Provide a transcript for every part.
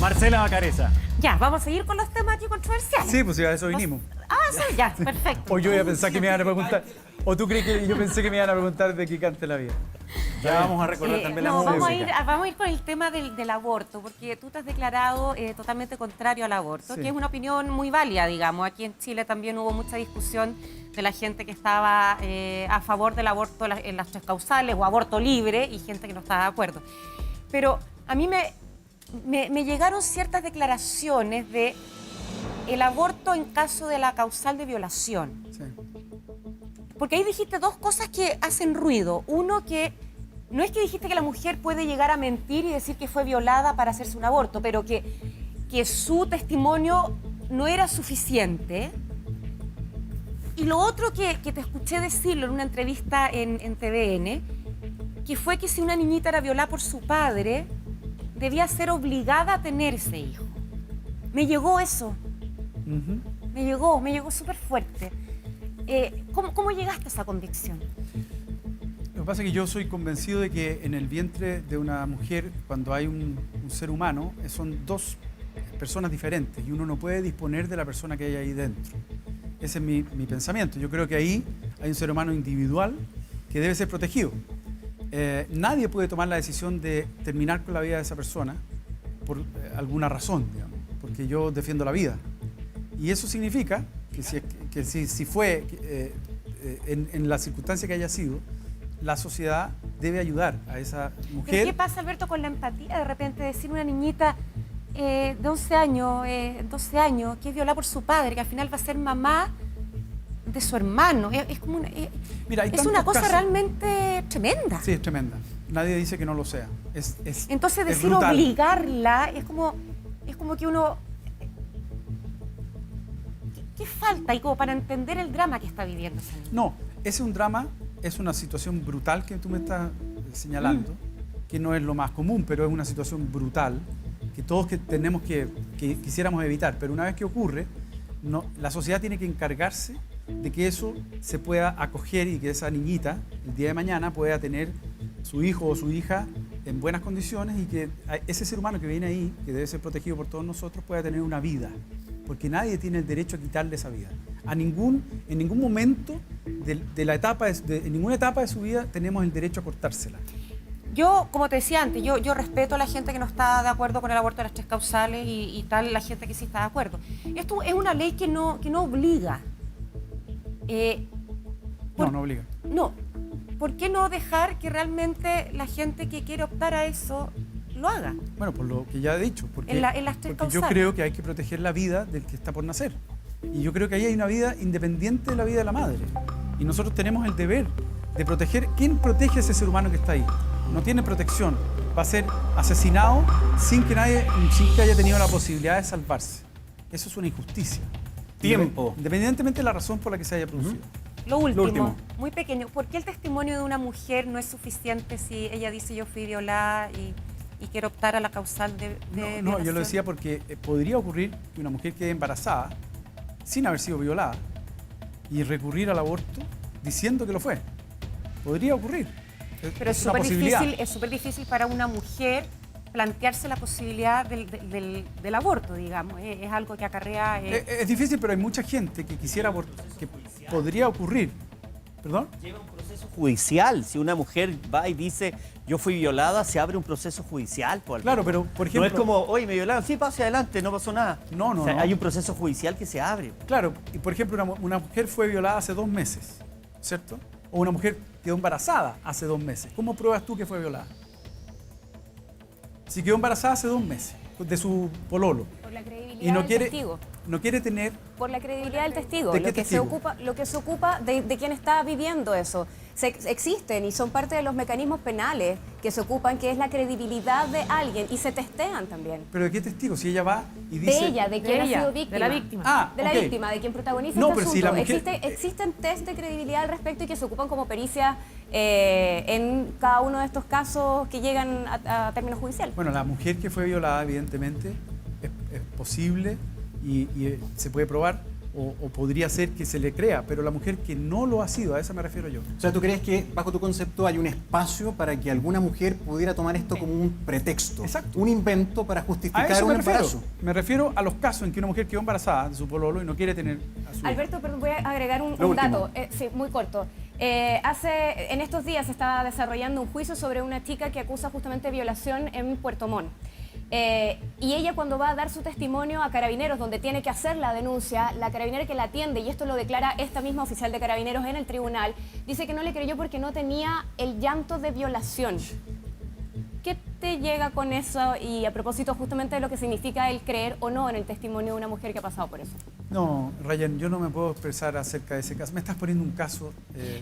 Marcela Bacareza. Ya, vamos a seguir con los temas aquí controversiales. Sí, pues ya, a eso vinimos. Sí, ya, perfecto. O yo iba a pensar que me iban a preguntar. ¿O tú crees que yo pensé que me iban a preguntar de qué cante la vida? Ya vamos a recordar también la No, música. vamos a ir con el tema del aborto, porque tú te has declarado totalmente contrario al aborto, Sí. que es una opinión muy válida, digamos. Aquí en Chile también hubo mucha discusión de la gente que estaba a favor del aborto en las tres causales o aborto libre y gente que no estaba de acuerdo. Pero a mí me llegaron ciertas declaraciones de el aborto en caso de la causal de violación. Sí. Porque ahí dijiste dos cosas que hacen ruido. Uno, que no es que dijiste que la mujer puede llegar a mentir y decir que fue violada para hacerse un aborto, pero que su testimonio no era suficiente. Y lo otro que te escuché decirlo en una entrevista en TVN, que fue que si una niñita era violada por su padre, debía ser obligada a tener ese hijo. Me llegó eso. Ujú. Me llegó súper fuerte. ¿Cómo llegaste a esa convicción? Lo que pasa es que yo soy convencido de que en el vientre de una mujer, cuando hay un ser humano, son dos personas diferentes y uno no puede disponer de la persona que hay ahí dentro. Ese es mi pensamiento. Yo creo que ahí hay un ser humano individual que debe ser protegido. Nadie puede tomar la decisión de terminar con la vida de esa persona por alguna razón, digamos, porque yo defiendo la vida. Y eso significa que si fue en la circunstancia que haya sido, la sociedad debe ayudar a esa mujer. ¿Pero qué pasa, Alberto, con la empatía? De repente decir una niñita de 11 años, 12 años, que es violada por su padre, que al final va a ser mamá de su hermano. Es como Mira, hay es tantos una cosa casos. realmente tremenda. Sí, es tremenda. Nadie dice que no lo sea. Entonces es decir brutal. obligarla es como que uno... ¿Qué falta ahí como para entender el drama que está viviendo esa niña? No, ese es un drama, es una situación brutal que tú me estás señalando, que no es lo más común, pero es una situación brutal que todos tenemos que quisiéramos evitar. Pero una vez que ocurre, la sociedad tiene que encargarse de que eso se pueda acoger y que esa niñita el día de mañana pueda tener su hijo o su hija en buenas condiciones y que ese ser humano que viene ahí, que debe ser protegido por todos nosotros, pueda tener una vida. Porque nadie tiene el derecho a quitarle esa vida. En ningún momento en ninguna etapa de su vida tenemos el derecho a cortársela. Yo, como te decía antes, yo respeto a la gente que no está de acuerdo con el aborto de las tres causales y tal, la gente que sí está de acuerdo. Esto es una ley que no obliga. No obliga. No. ¿Por qué no dejar que realmente la gente que quiere optar a eso lo haga? Bueno, por lo que ya he dicho, porque En las tres yo causales. creo que hay que proteger la vida del que está por nacer. Y yo creo que ahí hay una vida independiente de la vida de la madre. Y nosotros tenemos el deber de proteger. ¿Quién protege a ese ser humano que está ahí? No tiene protección. Va a ser asesinado sin que haya tenido la posibilidad de salvarse. Eso es una injusticia. Tiempo. Independientemente de la razón por la que se haya producido. Lo último, último. muy pequeño. ¿Por qué el testimonio de una mujer no es suficiente si ella dice yo fui violada y quiero optar a la causal de No, yo violación? lo decía porque podría ocurrir que una mujer quede embarazada sin haber sido violada y recurrir al aborto diciendo que lo fue. Podría ocurrir. Pero es una súper posibilidad. difícil, es súper difícil para una mujer plantearse la posibilidad del aborto, digamos. Es algo que acarrea... Es difícil, pero hay mucha gente que quisiera abortar, que podría ocurrir. ¿Perdón? Lleva un proceso judicial. Si una mujer va y dice yo fui violada, se abre un proceso judicial. Claro, pero por ejemplo... No es como, oye, me violaron, sí, pase adelante, no pasó nada. No. Hay un proceso judicial que se abre. Claro, y por ejemplo, una mujer fue violada hace 2 meses, ¿cierto? O una mujer quedó embarazada hace 2 meses. ¿Cómo pruebas tú que fue violada? Si quedó embarazada hace 2 meses de su pololo Por la credibilidad y no del quiere, testigo. no quiere tener... Por la credibilidad del testigo. ¿De qué Lo que testigo? se ocupa de quien está viviendo eso. Existen y son parte de los mecanismos penales que se ocupan, que es la credibilidad de alguien y se testean también. ¿Pero de qué testigo? Si ella va y dice... De ella, de quien ha sido víctima. de la víctima. Ah, De la ok. víctima, de quien protagoniza No, este pero si asunto. la mujer- Existen test de credibilidad al respecto y que se ocupan como pericia en cada uno de estos casos que llegan a términos judiciales. Bueno, la mujer que fue violada, evidentemente, es posible y se puede probar o podría ser que se le crea, pero la mujer que no lo ha sido, a esa me refiero yo. O sea, ¿tú crees que bajo tu concepto hay un espacio para que alguna mujer pudiera tomar esto como un pretexto? Exacto. Un invento para A justificar eso un me refiero. embarazo. Me refiero a los casos en que una mujer quedó embarazada de su pololo y no quiere tener a su hijo. Alberto, perdón, voy a agregar un Lo último. dato, sí, muy corto. En estos días se está desarrollando un juicio sobre una chica que acusa justamente de violación en Puerto Montt. Y ella cuando va a dar su testimonio a Carabineros, donde tiene que hacer la denuncia, la carabinera que la atiende, y esto lo declara esta misma oficial de Carabineros en el tribunal, dice que no le creyó porque no tenía el llanto de violación. ¿Qué te llega con eso? Y a propósito justamente de lo que significa el creer o no en el testimonio de una mujer que ha pasado por eso. No, Ryan, yo no me puedo expresar acerca de ese caso. Me estás poniendo un caso...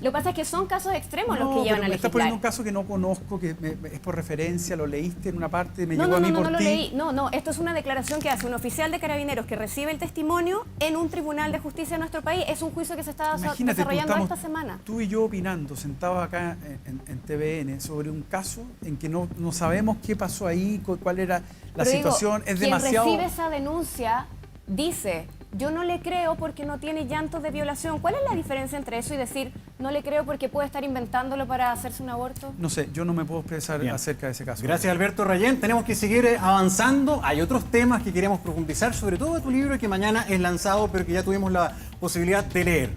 Lo que pasa es que son casos extremos los que No, llevan pero a me estás poniendo un legislar. caso que no conozco, que es por referencia, lo leíste en una parte, me No, llegó no, a mí no, por no lo ti. leí. No, esto es una declaración que hace un oficial de Carabineros que recibe el testimonio en un tribunal de justicia de nuestro país. Es un juicio que se está Imagínate, tú, desarrollando estamos esta semana. tú y yo opinando, sentados acá en TVN, sobre un caso en que no sabemos qué pasó ahí, cuál era la Pero digo, situación. Es quien demasiado... recibe esa denuncia dice, yo no le creo porque no tiene llantos de violación. ¿Cuál es la diferencia entre eso y decir, no le creo porque puede estar inventándolo para hacerse un aborto? No sé, yo no me puedo expresar Bien. acerca de ese caso. Gracias, Alberto Rayén. Tenemos que seguir avanzando. Hay otros temas que queremos profundizar, sobre todo de tu libro que mañana es lanzado, pero que ya tuvimos la posibilidad de leer.